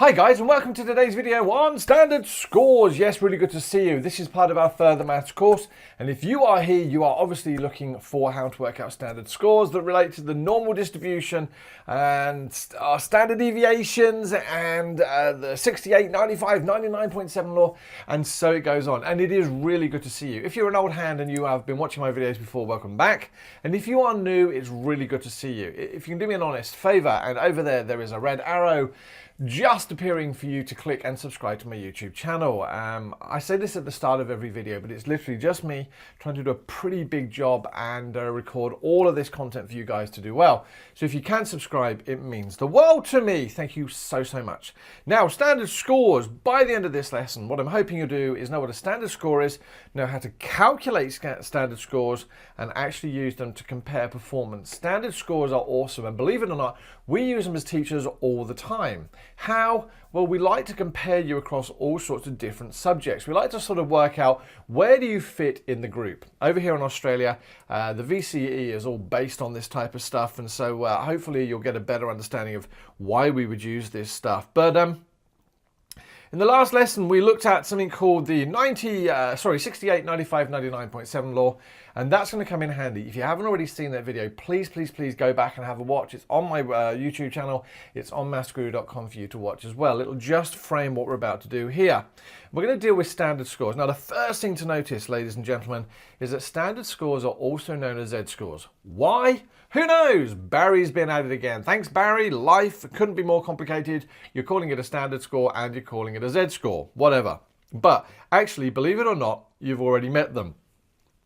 Hi guys, and welcome to today's video on standard scores. Yes, really good to see you. This is part of our further maths course, and if you are here, you are obviously looking for how to work out standard scores that relate to the normal distribution and standard deviations and the 68, 95, 99.7 law, and so it goes on. And it is really good to see you. If you're an old hand and you have been watching my videos before, welcome back. And if you are new, it's really good to see you. If you can do me an honest favor, and over there is a red arrow just appearing for you to click and subscribe to my YouTube channel. I say this at the start of every video, but it's literally just me trying to do a pretty big job and record all of this content for you guys to do well. So if you can subscribe, it means the world to me. Thank you so much. Now, standard scores. By the end of this lesson, what I'm hoping you'll do is know what a standard score is, know how to calculate standard scores, and actually use them to compare performance. Standard scores are awesome, and believe it or not, we use them as teachers all the time. How? Well, we like to compare you across all sorts of different subjects. We like to sort of work out where do you fit in the group. Over here in Australia, the VCE is all based on this type of stuff, and so hopefully you'll get a better understanding of why we would use this stuff. But in the last lesson, we looked at something called the 68, 95, 99.7 law, and that's going to come in handy. If you haven't already seen that video, please go back and have a watch. It's on my YouTube channel. It's on MaffsGuru.com for you to watch as well. It'll just frame what we're about to do here. We're going to deal with standard scores. Now, the first thing to notice, ladies and gentlemen, is that standard scores are also known as Z-scores. Why? Who knows? Barry's been at it again. Thanks, Barry. Life couldn't be more complicated. You're calling it a standard score and you're calling it a Z-score. Whatever. But actually, believe it or not, you've already met them.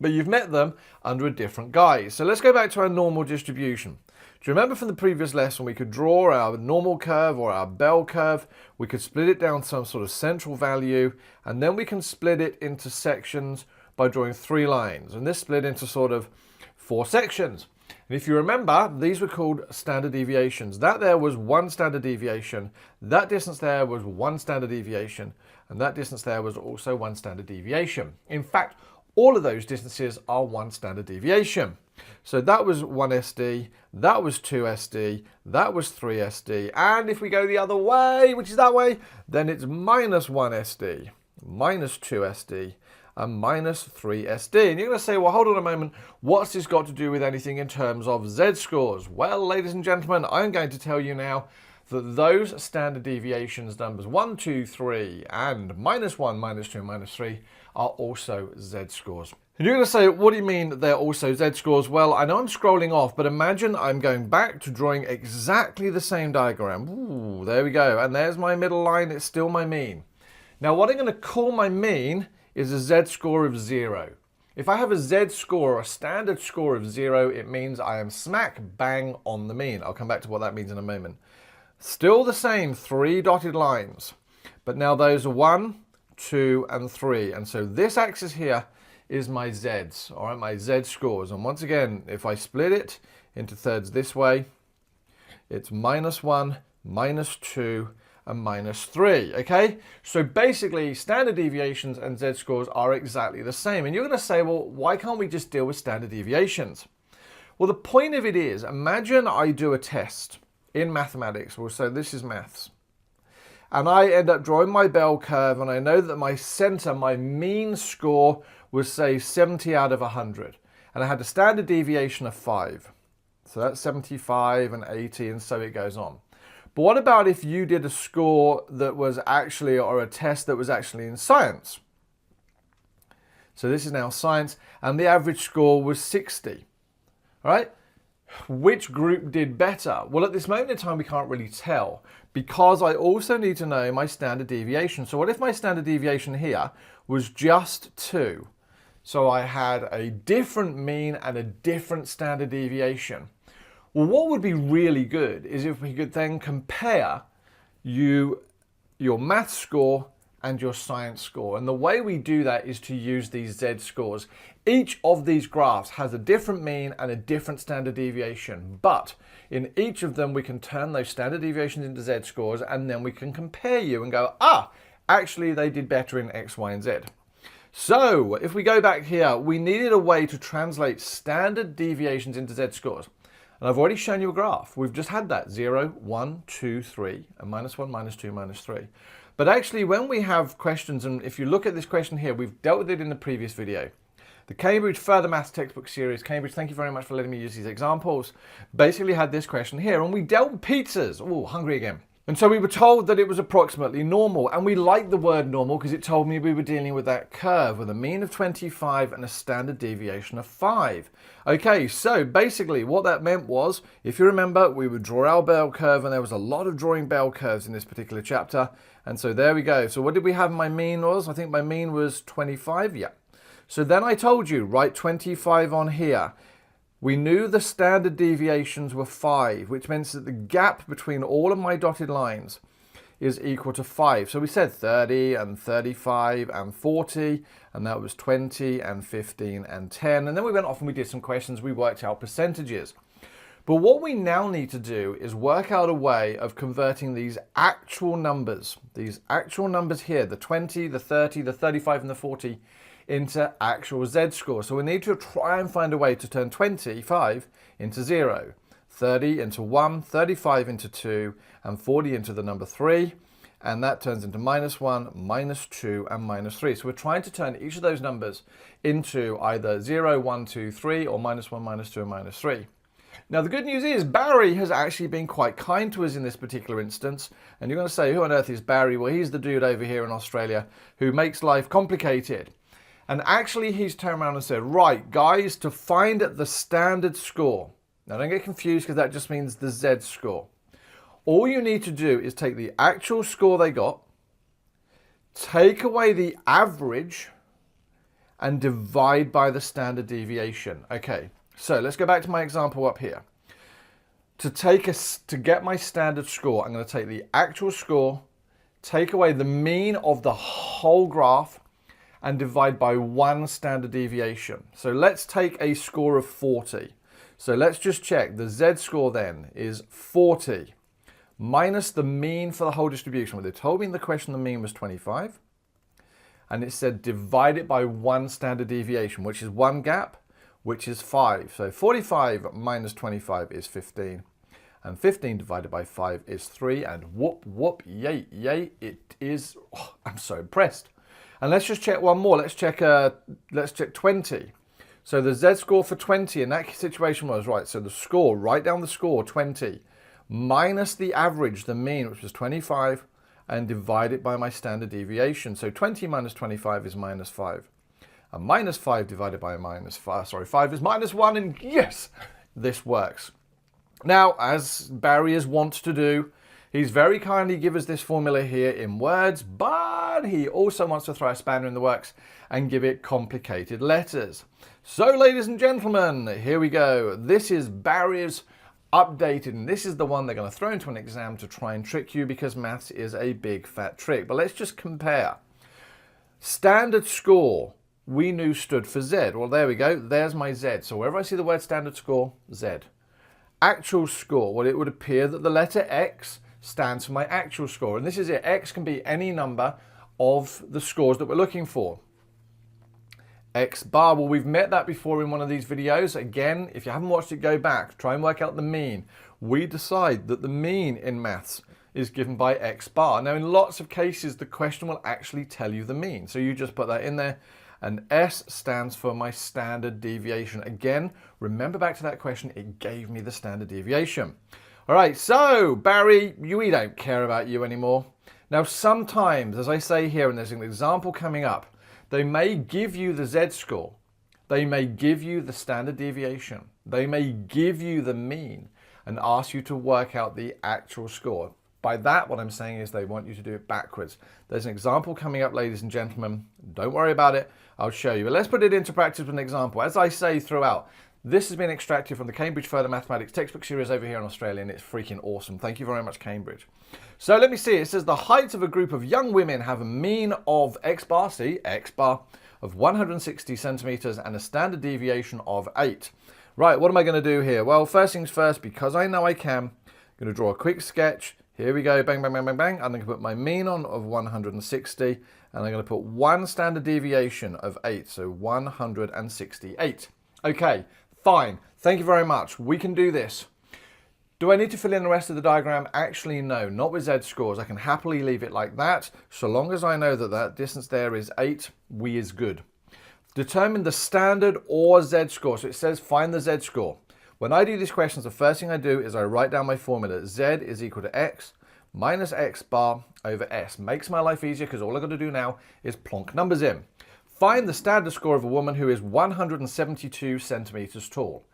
But you've met them under a different guise. So let's go back to our normal distribution. Do you remember from the previous lesson, we could draw our normal curve or our bell curve. We could split it down to some sort of central value, and then we can split it into sections by drawing 3 lines. And this split into sort of 4 sections. And if you remember, these were called standard deviations. That there was 1 standard deviation. That distance there was 1 standard deviation. And that distance there was also 1 standard deviation. In fact, all of those distances are 1 standard deviation. So that was 1 SD, that was 2 SD, that was 3 SD. And if we go the other way, which is that way, then it's minus 1 SD, minus 2 SD, and minus 3 SD. And you're going to say, well, hold on a moment, what's this got to do with anything in terms of Z-scores? Well, ladies and gentlemen, I'm going to tell you now that those standard deviations, numbers 1, 2, 3, and minus 1, minus 2, minus 3, are also Z-scores. And you're going to say, what do you mean they're also Z-scores? Well, I know I'm scrolling off, but imagine I'm going back to drawing exactly the same diagram. Ooh, there we go. And there's my middle line. It's still my mean. Now, what I'm going to call my mean is a Z-score of 0. If I have a Z-score or a standard score of 0, it means I am smack bang on the mean. I'll come back to what that means in a moment. Still the same, 3 dotted lines. But now those are 1, 2, and 3. And so this axis here is my Z's, all right, my Z scores. And once again, if I split it into thirds this way, it's minus 1, minus 2, and minus 3, okay? So basically, standard deviations and Z scores are exactly the same. And you're going to say, well, why can't we just deal with standard deviations? Well, the point of it is, imagine I do a test in mathematics. Well, so this is maths. And I end up drawing my bell curve, and I know that my center, my mean score, was, say, 70 out of 100. And I had a standard deviation of 5. So that's 75 and 80, and so it goes on. But what about if you did a score that was actually, or a test that was actually in science? So this is now science, and the average score was 60. All right? Which group did better? Well, at this moment in time, we can't really tell, because I also need to know my standard deviation. So what if my standard deviation here was just 2? So I had a different mean and a different standard deviation. Well, what would be really good is if we could then compare your math score and your science score. And the way we do that is to use these Z scores. Each of these graphs has a different mean and a different standard deviation, but in each of them we can turn those standard deviations into Z scores, and then we can compare you and go, actually they did better in X, Y, and Z. So if we go back here, we needed a way to translate standard deviations into Z scores. And I've already shown you a graph. We've just had that 0, 1, 2, 3, and -1, -2, -3. But actually, when we have questions, and if you look at this question here, we've dealt with it in the previous video. The Cambridge Further Maths textbook series, Cambridge, thank you very much for letting me use these examples, basically had this question here, and we dealt with pizzas. Oh, hungry again. And so we were told that it was approximately normal, and we liked the word normal because it told me we were dealing with that curve with a mean of 25 and a standard deviation of 5. Okay, so basically what that meant was, if you remember, we would draw our bell curve, and there was a lot of drawing bell curves in this particular chapter. And so there we go. So what did we have my mean was? I think my mean was 25, yeah. So then I told you, write 25 on here. We knew the standard deviations were 5, which means that the gap between all of my dotted lines is equal to 5. So we said 30 and 35 and 40, and that was 20 and 15 and 10. And then we went off and we did some questions. We worked out percentages. But what we now need to do is work out a way of converting these actual numbers here, the 20, the 30, the 35 and the 40, into actual z-scores. So we need to try and find a way to turn 25 into 0, 30 into 1, 35 into 2, and 40 into the number 3. And that turns into -1, -2, and -3. So we're trying to turn each of those numbers into either 0, 1, 2, 3, or -1, -2, and -3. Now the good news is Barry has actually been quite kind to us in this particular instance. And you're going to say, who on earth is Barry? Well, he's the dude over here in Australia who makes life complicated. And actually he's turned around and said, right guys, to find the standard score. Now don't get confused because that just means the z-score. All you need to do is take the actual score they got, take away the average, and divide by the standard deviation. Okay, so let's go back to my example up here. To get my standard score, I'm going to take the actual score, take away the mean of the whole graph, and divide by 1 standard deviation. So let's take a score of 40. So let's just check. The z-score then is 40 minus the mean for the whole distribution. Well, they told me in the question the mean was 25. And it said divide it by 1 standard deviation, which is 1 gap, which is 5. So 45 minus 25 is 15. And 15 divided by 5 is 3. And whoop, whoop, yay, yay, it is. Oh, I'm so impressed. And let's just check one more. Let's check 20. So the z-score for 20 in that situation was, right, so the score, write down the score, 20, minus the average, the mean, which was 25, and divide it by my standard deviation. So 20 minus 25 is -5. And -5 divided by -5 is -1, and yes, this works. Now, as Barry is wont to do, he's very kindly given us this formula here in words, but he also wants to throw a spanner in the works and give it complicated letters. So, ladies and gentlemen, here we go. This is Barry's updated, and this is the one they're going to throw into an exam to try and trick you because maths is a big fat trick. But let's just compare. Standard score, we knew stood for Z. Well, there we go. There's my Z. So wherever I see the word standard score, Z. Actual score, well, it would appear that the letter X stands for my actual score. And this is it. X can be any number of the scores that we're looking for. X bar, well, we've met that before in one of these videos. Again, if you haven't watched it, go back. Try and work out the mean. We decide that the mean in maths is given by X bar. Now, in lots of cases, the question will actually tell you the mean. So you just put that in there. And S stands for my standard deviation. Again, remember back to that question, it gave me the standard deviation. All right, so Barry, we don't care about you anymore. Now, sometimes, as I say here, and there's an example coming up, they may give you the Z-score. They may give you the standard deviation. They may give you the mean and ask you to work out the actual score. By that, what I'm saying is they want you to do it backwards. There's an example coming up, ladies and gentlemen. Don't worry about it. I'll show you. But let's put it into practice with an example. As I say throughout, this has been extracted from the Cambridge Further Mathematics textbook series over here in Australia, and it's freaking awesome. Thank you very much, Cambridge. So let me see. It says the height of a group of young women have a mean of X bar, see, X bar, of 160 centimeters and a standard deviation of 8. Right, what am I going to do here? Well, first things first, because I know I can, I'm going to draw a quick sketch. Here we go, bang, bang, bang, bang, bang. I'm going to put my mean on of 160, and I'm going to put one standard deviation of 8, so 168. Okay, Fine. Thank you very much. We can do this. Do I need to fill in the rest of the diagram? Actually, no, not with z-scores. I can happily leave it like that. So long as I know that that distance there is 8, we is good. Determine the standard or z-score. So it says find the z-score. When I do these questions, the first thing I do is I write down my formula. Z is equal to x minus x bar over s. Makes my life easier because all I've got to do now is plonk numbers in. Find the standard score of a woman who is 172 centimeters tall.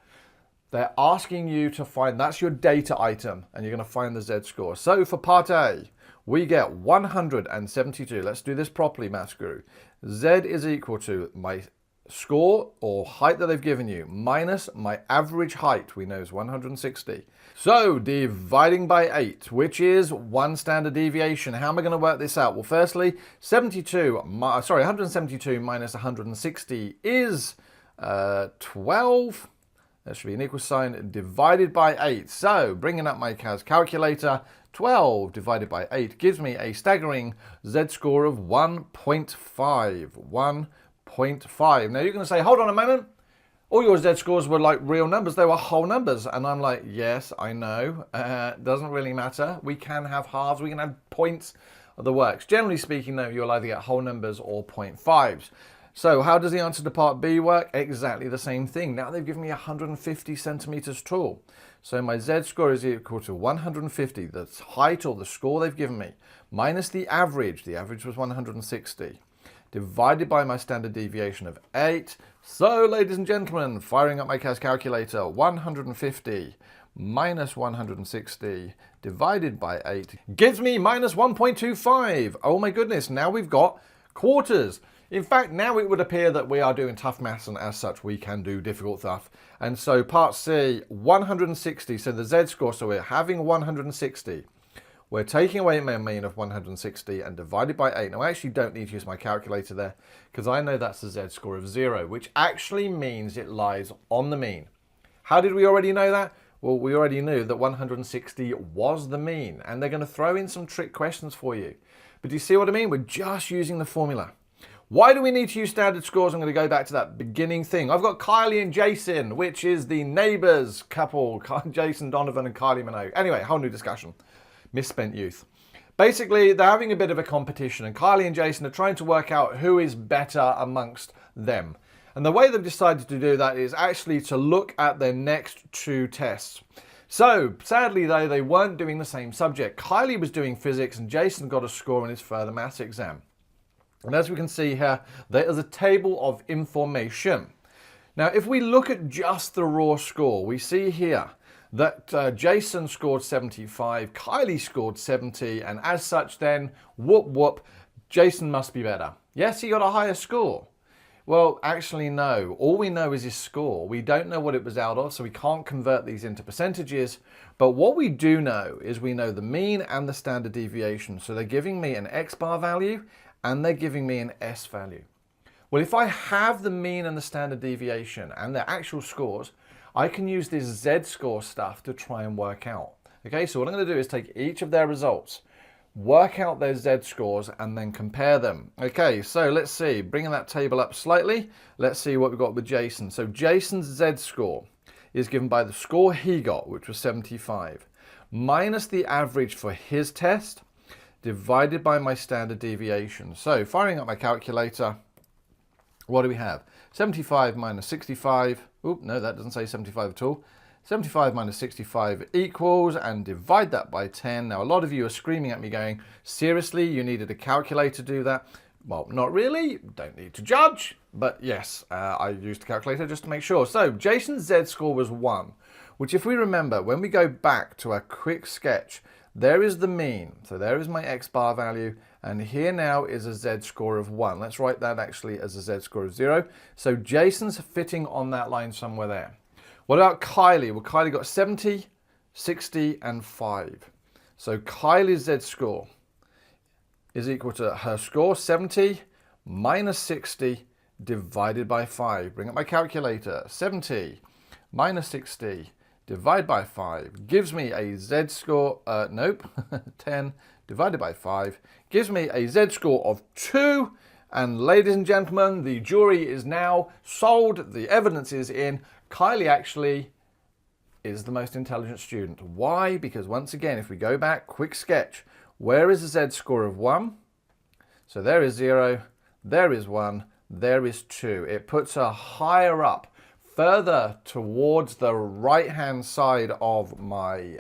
They're asking you to find, that's your data item, and you're going to find the z-score. So for part A, we get 172. Let's do this properly, MaffsGuru. Z is equal to my score or height that they've given you minus my average height, we know is 160. So dividing by 8, which is 1 standard deviation. How am I going to work this out? Well, firstly, 172 minus 160 is 12. That should be an equal sign divided by 8. So bringing up my calculator, 12 divided by 8 gives me a staggering z-score of 1.5. 1.5. Now you're going to say, hold on a moment. All your z-scores were like real numbers. They were whole numbers. And I'm like, yes, I know. Doesn't really matter. We can have halves. We can have points of the works. Generally speaking, though, you'll either get whole numbers or 0.5s. So how does the answer to part B work? Exactly the same thing. Now they've given me 150 centimeters tall. So my z-score is equal to 150, the height or the score they've given me, minus the average. The average was 160, divided by my standard deviation of 8. So, ladies and gentlemen, firing up my calculator, 150 minus 160 divided by 8 gives me minus 1.25. Oh my goodness, now we've got quarters. In fact, now it would appear that we are doing tough maths, and as such, we can do difficult stuff. And so part C, 160, so the z-score, so we're having 160. We're taking away my mean of 160 and divided by 8. Now, I actually don't need to use my calculator there because I know that's the z-score of 0, which actually means it lies on the mean. How did we already know that? Well, we already knew that 160 was the mean, and they're going to throw in some trick questions for you. But do you see what I mean? We're just using the formula. Why do we need to use standard scores? I'm going to go back to that beginning thing. I've got Kylie and Jason, which is the neighbours couple, Jason Donovan and Kylie Minogue. Anyway, whole new discussion. Misspent youth. Basically, they're having a bit of a competition, and Kylie and Jason are trying to work out who is better amongst them. And the way they've decided to do that is actually to look at their next 2 tests. So, sadly though, they weren't doing the same subject. Kylie was doing physics and Jason got a score on his further maths exam. And as we can see here, there is a table of information. Now, if we look at just the raw score, we see here that Jason scored 75, Kylie scored 70, and as such then, whoop whoop, Jason must be better. Yes, he got a higher score. Well, actually no. All we know is his score. We don't know what it was out of, so we can't convert these into percentages. But what we do know is we know the mean and the standard deviation. So they're giving me an x bar value and they're giving me an s value. Well, if I have the mean and the standard deviation and their actual scores, I can use this z-score stuff to try and work out. Okay, so what I'm going to do is take each of their results, work out their z-scores, and then compare them. Okay, so let's see, bringing that table up slightly, let's see what we've got with Jason. So Jason's z-score is given by the score he got, which was 75, minus the average for his test, divided by my standard deviation. So firing up my calculator, what do we have? 75 minus 65, oop, no, that doesn't say 75 at all. 75 minus 65 equals, and divide that by 10. Now, a lot of you are screaming at me going, seriously, you needed a calculator to do that? Well, not really, don't need to judge, but yes, I used a calculator just to make sure. So Jason's z-score was 1, which if we remember, when we go back to our quick sketch, there is the mean. So there is my x bar value, and here now is a z-score of 1. Let's write that actually as a z-score of 0. So Jason's fitting on that line somewhere there. What about Kylie? Well, Kylie got 70, 60, and 5. So Kylie's z-score is equal to her score, 70 minus 60 divided by 5. Bring up my calculator. 70 minus 60 divided by 5 gives me a z-score, 10 divided by 5 gives me a z-score of 2. And ladies and gentlemen, the jury is now sold. The evidence is in. Kylie actually is the most intelligent student. Why? Because once again, if we go back, quick sketch, where is the z-score of 1? So there is 0, there is 1, there is 2. It puts her higher up, further towards the right-hand side of my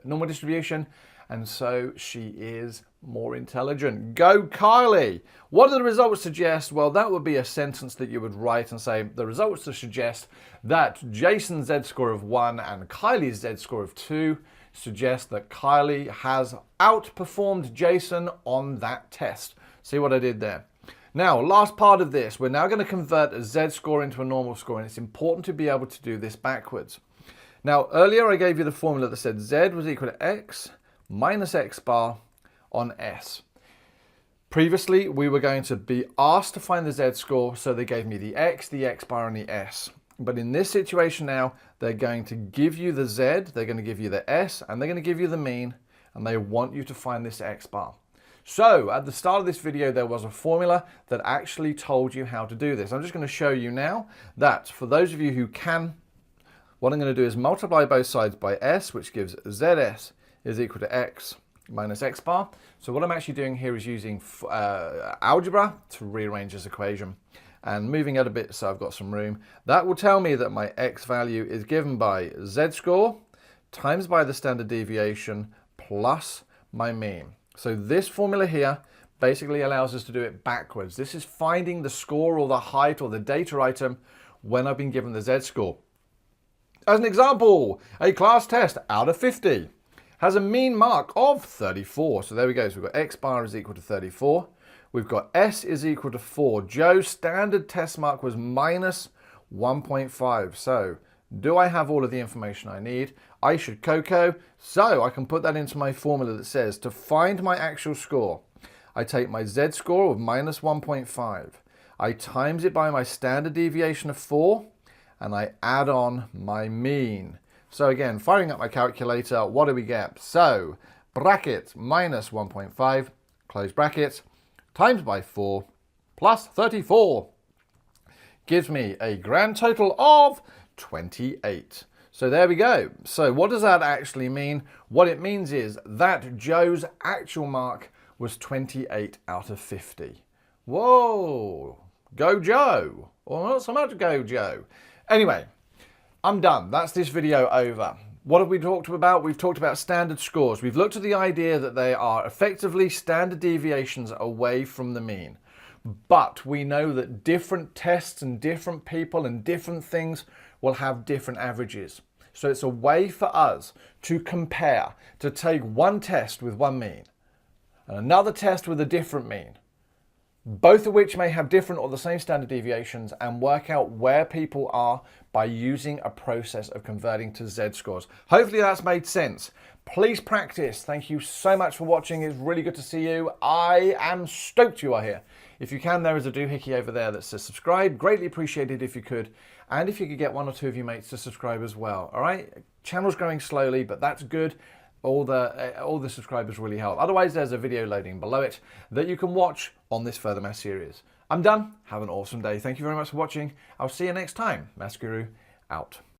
normal distribution, and so she is more intelligent. Go Kylie! What do the results suggest? Well, that would be a sentence that you would write and say, the results suggest that Jason's z-score of 1 and Kylie's z-score of 2 suggest that Kylie has outperformed Jason on that test. See what I did there? Now, last part of this, we're now going to convert a z-score into a normal score, and it's important to be able to do this backwards. Now, earlier I gave you the formula that said z was equal to x minus x bar on S. Previously, we were going to be asked to find the z-score, so they gave me the x bar, and the s. But in this situation now, they're going to give you the z, they're going to give you the s, and they're going to give you the mean, and they want you to find this x bar. So, at the start of this video, there was a formula that actually told you how to do this. I'm just going to show you now that for those of you who can, what I'm going to do is multiply both sides by s, which gives zs is equal to x minus x bar. So what I'm actually doing here is using algebra to rearrange this equation. And moving it a bit so I've got some room. That will tell me that my x value is given by z-score times by the standard deviation plus my mean. So this formula here basically allows us to do it backwards. This is finding the score or the height or the data item when I've been given the z-score. As an example, a class test out of 50 has a mean mark of 34. So there we go. So we've got x bar is equal to 34. We've got s is equal to 4. Joe's standard test mark was minus 1.5. So do I have all of the information I need? I should Coco. So I can put that into my formula that says to find my actual score, I take my z-score of minus 1.5. I times it by my standard deviation of 4, and I add on my mean. So again, firing up my calculator, what do we get? So, bracket minus 1.5, close bracket, times by 4, plus 34, gives me a grand total of 28. So there we go. So what does that actually mean? What it means is that Joe's actual mark was 28 out of 50. Whoa, go Joe, or not so much go Joe. Anyway, I'm done. That's this video over. What have we talked about? We've talked about standard scores. We've looked at the idea that they are effectively standard deviations away from the mean. But we know that different tests and different people and different things will have different averages. So it's a way for us to compare, to take one test with one mean and another test with a different mean, both of which may have different or the same standard deviations, and work out where people are by using a process of converting to z-scores. Hopefully that's made sense. Please practice. Thank you so much for watching. It's really good to see you. I am stoked you are here. If you can, there is a doohickey over there that says subscribe. Greatly appreciated if you could. And if you could get one or two of your mates to subscribe as well. All right? Channel's growing slowly, but that's good. All the subscribers really help. Otherwise, there's a video loading below it that you can watch on this Further Maths series. I'm done. Have an awesome day. Thank you very much for watching. I'll see you next time. MaffsGuru out.